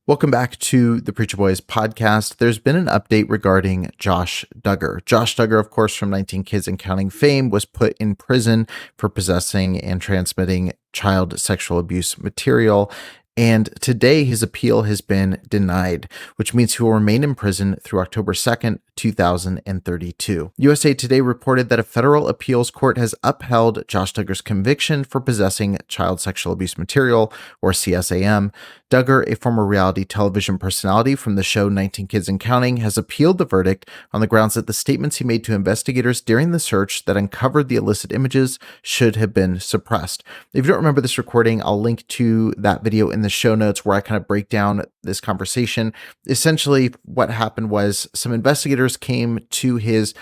Welcome back to the Preacher Boys podcast. There's been an update regarding Josh Duggar. Josh Duggar, of course, from 19 Kids and Counting fame, was put in prison for possessing and transmitting child sexual abuse material. And today his appeal has been denied, which means he will remain in prison through October 2nd, 2032. USA Today reported that a federal appeals court has upheld Josh Duggar's conviction for possessing child sexual abuse material, or CSAM. Duggar, a former reality television personality from the show 19 Kids and Counting, has appealed the verdict on the grounds that the statements he made to investigators during the search that uncovered the illicit images should have been suppressed. If you don't remember this recording, I'll link to that video in the show notes where I kind of break down this conversation. Essentially, what happened was some investigators came to his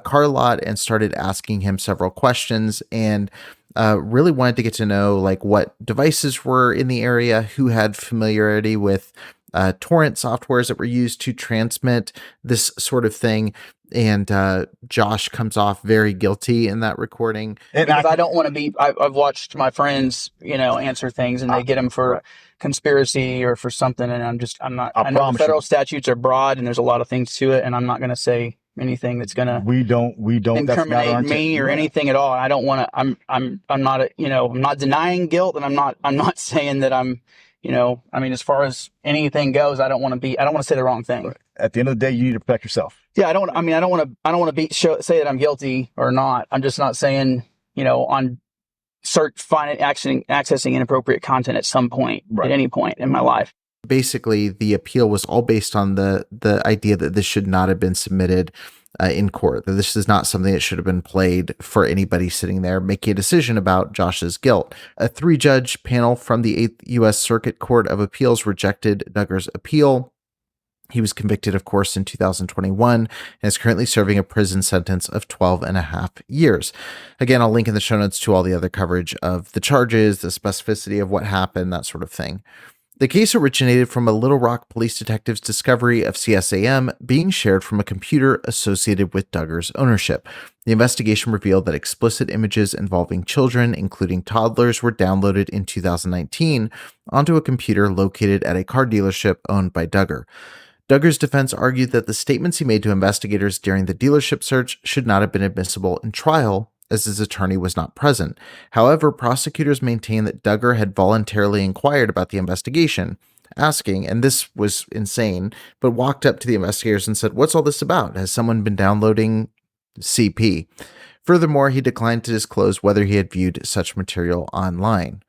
car lot and started asking him several questions and really wanted to get to know like what devices were in the area, who had familiarity with torrent softwares that were used to transmit this sort of thing. And Josh comes off very guilty in that recording. Because I don't want to be, I've watched my friends, answer things and they get them for conspiracy or for something. And I'm not, I know the federal statutes are broad and there's a lot of things to it. And I'm not going to say anything that's going to we don't incriminate me or anything at all. I don't want to, I'm not, I'm not denying guilt, and I'm not saying that I'm, as far as anything goes, I don't want to say the wrong thing. Right. At the end of the day, you need to protect yourself. Yeah. I don't want to say that I'm guilty or not. I'm just not saying, on accessing inappropriate content at some point, at any point in my life. Basically, the appeal was all based on the idea that this should not have been submitted in court, that this is not something that should have been played for anybody sitting there making a decision about Josh's guilt. A 3-judge panel from the 8th U.S. Circuit Court of Appeals rejected Duggar's appeal. He was convicted, of course, in 2021 and is currently serving a prison sentence of 12 and a half years. Again, I'll link in the show notes to all the other coverage of the charges, the specificity of what happened, that sort of thing. The case originated from a Little Rock police detective's discovery of CSAM being shared from a computer associated with Duggar's ownership. The investigation revealed that explicit images involving children, including toddlers, were downloaded in 2019 onto a computer located at a car dealership owned by Duggar. Duggar's defense argued that the statements he made to investigators during the dealership search should not have been admissible in trial, as his attorney was not present. However, prosecutors maintained that Duggar had voluntarily inquired about the investigation, asking, and this was insane, but walked up to the investigators and said, "What's all this about? Has someone been downloading CP?" Furthermore, he declined to disclose whether he had viewed such material online.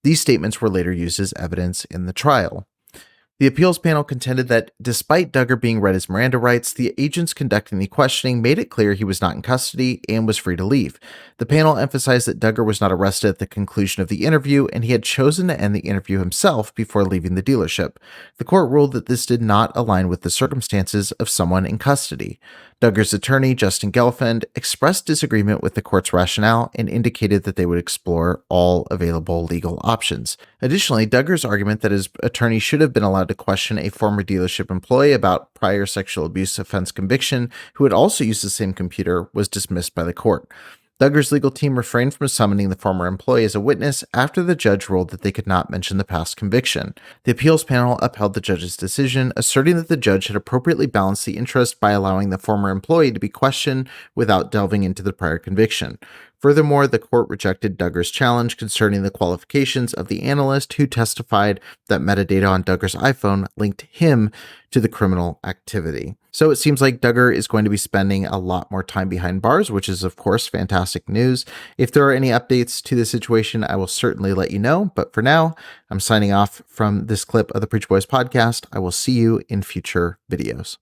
These statements were later used as evidence in the trial. The appeals panel contended that despite Duggar being read his Miranda rights, the agents conducting the questioning made it clear he was not in custody and was free to leave. The panel emphasized that Duggar was not arrested at the conclusion of the interview, and he had chosen to end the interview himself before leaving the dealership. The court ruled that this did not align with the circumstances of someone in custody. Duggar's attorney, Justin Gelfand, expressed disagreement with the court's rationale and indicated that they would explore all available legal options. Additionally, Duggar's argument that his attorney should have been allowed to question a former dealership employee about prior sexual abuse offense conviction who had also used the same computer was dismissed by the court. Duggar's legal team refrained from summoning the former employee as a witness after the judge ruled that they could not mention the past conviction. The appeals panel upheld the judge's decision, asserting that the judge had appropriately balanced the interest by allowing the former employee to be questioned without delving into the prior conviction. Furthermore, the court rejected Duggar's challenge concerning the qualifications of the analyst who testified that metadata on Duggar's iPhone linked him to the criminal activity. So it seems like Duggar is going to be spending a lot more time behind bars, which is, of course, fantastic news. If there are any updates to the situation, I will certainly let you know. But for now, I'm signing off from this clip of the Preacher Boys podcast. I will see you in future videos.